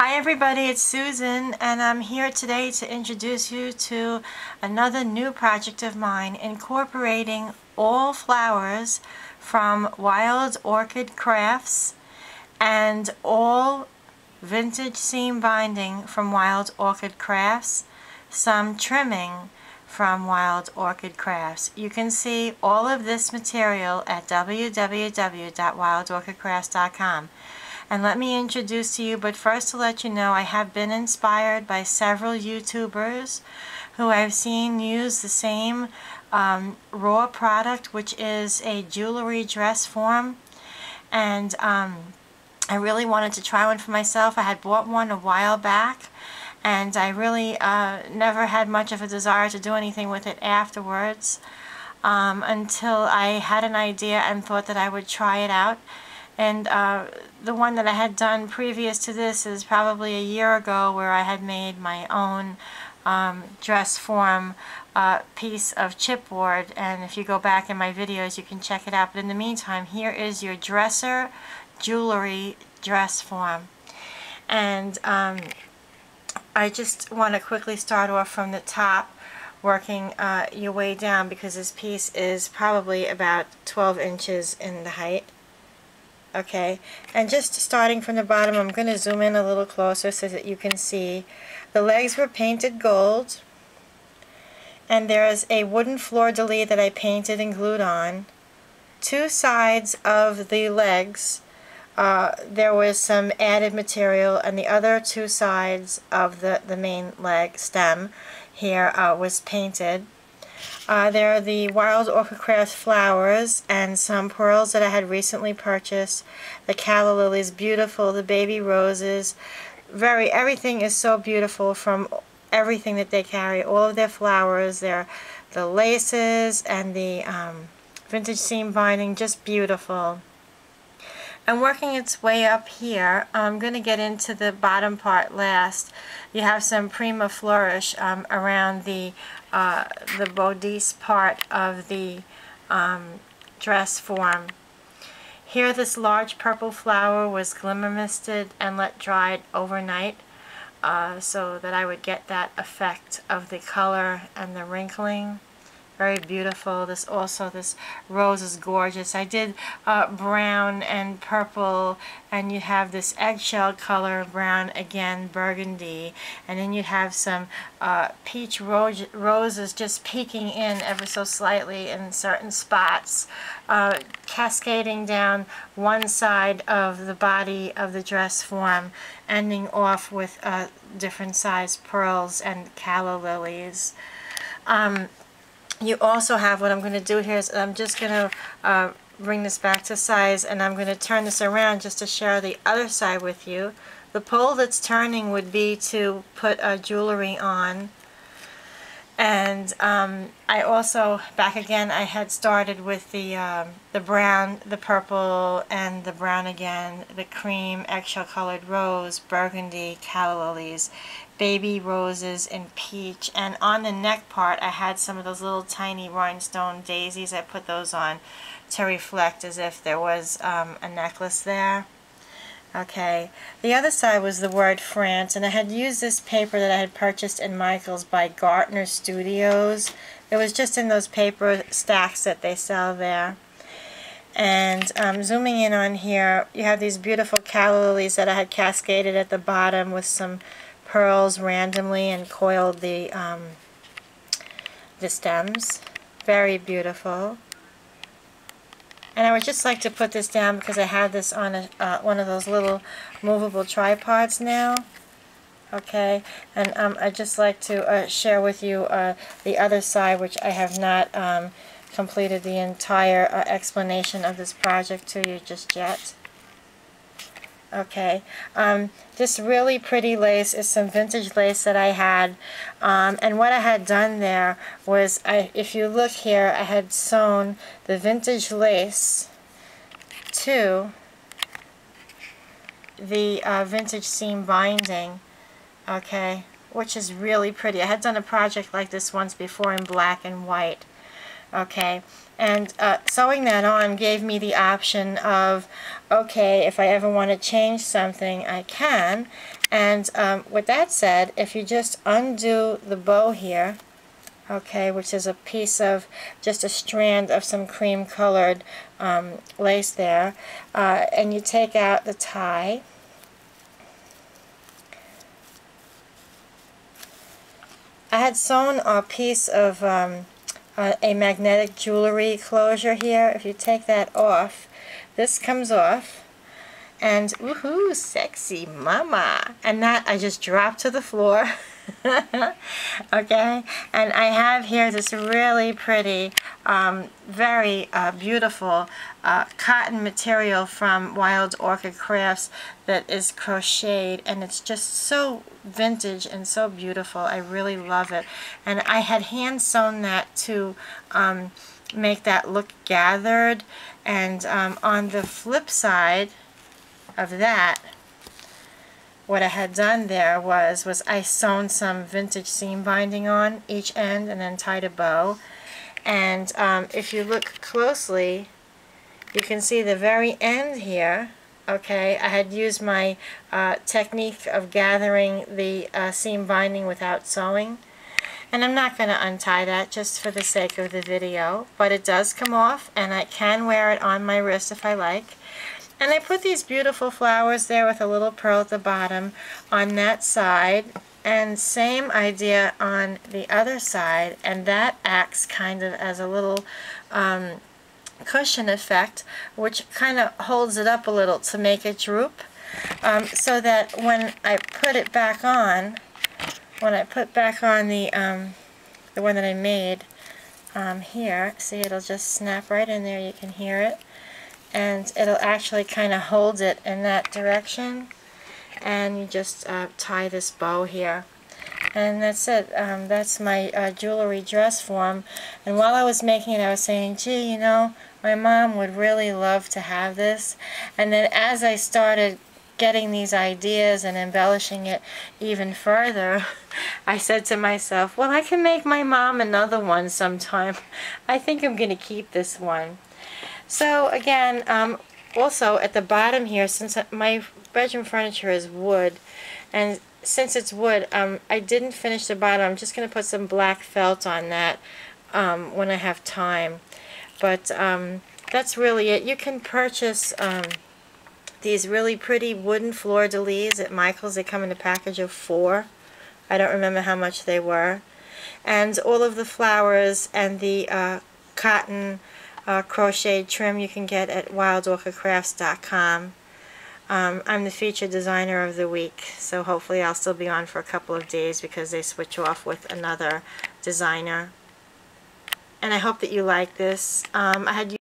Hi everybody, it's Susan and I'm here today to introduce you to another new project of mine incorporating all flowers from Wild Orchid Crafts and all vintage seam binding from Wild Orchid Crafts, some trimming from Wild Orchid Crafts. You can see all of this material at www.wildorchidcrafts.com. And let me introduce to you, but first to let you know, I have been inspired by several YouTubers who I've seen use the same raw product, which is a jewelry dress form. And I really wanted to try one for myself. I had bought one a while back, and I really never had much of a desire to do anything with it afterwards until I had an idea and thought that I would try it out. And the one that I had done previous to this is probably a year ago, where I had made my own dress form piece of chipboard. And if you go back in my videos, you can check it out. But in the meantime, here is your dresser jewelry dress form. And I just want to quickly start off from the top, working your way down, because this piece is probably about 12 inches in the height. Okay, and just starting from the bottom, I'm going to zoom in a little closer so that you can see. The legs were painted gold, and there is a wooden fleur-de-lis that I painted and glued on. Two sides of the legs, there was some added material, and the other two sides of the main leg stem here was painted. There are the Wild Orchid Crafts flowers and some pearls that I had recently purchased. The calla lilies, beautiful. The baby roses, everything is so beautiful from everything that they carry. All of their flowers, the laces and the vintage seam binding, just beautiful. And working its way up here, I'm going to get into the bottom part last. You have some prima flourish around the bodice part of the dress form. Here, this large purple flower was glimmer misted and let dry overnight, so that I would get that effect of the color and the wrinkling. Very beautiful. This rose is gorgeous. I did brown and purple, and you have this eggshell color, brown again, burgundy, and then you have some peach roses just peeking in ever so slightly in certain spots, cascading down one side of the body of the dress form, ending off with different sized pearls and calla lilies. You also have, what I'm going to do here is I'm just going to bring this back to size, and I'm going to turn this around just to share the other side with you. The pole that's turning would be to put jewelry on. And I also, back again, I had started with the brown, the purple, and the brown again, the cream, eggshell colored rose, burgundy, calla lilies, baby roses, and peach. And on the neck part, I had some of those little tiny rhinestone daisies. I put those on to reflect as if there was a necklace there. Okay, the other side was the word France, and I had used this paper that I had purchased in Michael's by Gartner Studios. It was just in those paper stacks that they sell there. And zooming in on here, you have these beautiful calla lilies that I had cascaded at the bottom with some pearls randomly and coiled the stems. Very beautiful. And I would just like to put this down because I have this on one of those little movable tripods now. Okay, and I'd just like to share with you the other side, which I have not completed the entire explanation of this project to you just yet. Okay, this really pretty lace is some vintage lace that I had, and what I had done there was, if you look here, I had sewn the vintage lace to the vintage seam binding, okay, which is really pretty. I had done a project like this once before in black and white, Okay, and sewing that on gave me the option of, okay, if I ever want to change something, I can. And with that said, if you just undo the bow here, okay, which is a piece of just a strand of some cream colored lace there, and you take out the tie, I had sewn a piece of a magnetic jewelry closure here. If you take that off, this comes off, and woohoo, sexy mama, and that I just dropped to the floor. Okay, and I have here this really pretty, very beautiful cotton material from Wild Orchid Crafts that is crocheted, and it's just so vintage and so beautiful. I really love it, and I had hand sewn that to make that look gathered. And on the flip side of that, what I had done there was I sewn some vintage seam binding on each end and then tied a bow. And if you look closely, you can see the very end here. Okay, I had used my technique of gathering the seam binding without sewing. And I'm not going to untie that just for the sake of the video, but it does come off, and I can wear it on my wrist if I like. And I put these beautiful flowers there with a little pearl at the bottom on that side, and same idea on the other side, and that acts kind of as a little cushion effect, which kind of holds it up a little to make it droop, so that when I put it back on, the one that I made here, see, it'll just snap right in there, you can hear it. And it'll actually kind of hold it in that direction, and you just tie this bow here, and that's it. That's my jewelry dress form. And while I was making it, I was saying, gee, you know, my mom would really love to have this. And then as I started getting these ideas and embellishing it even further, I said to myself, well, I can make my mom another one sometime. I think I'm going to keep this one. So again, also at the bottom here, since my bedroom furniture is wood, and since it's wood, I didn't finish the bottom. I'm just going to put some black felt on that when I have time. But that's really it. You can purchase these really pretty wooden fleur-de-lis at Michael's. They come in a package of 4. I don't remember how much they were. And all of the flowers and the cotton crocheted trim you can get at wildorchidcrafts.com. I'm the featured designer of the week, so hopefully I'll still be on for a couple of days because they switch off with another designer. And I hope that you like this. I had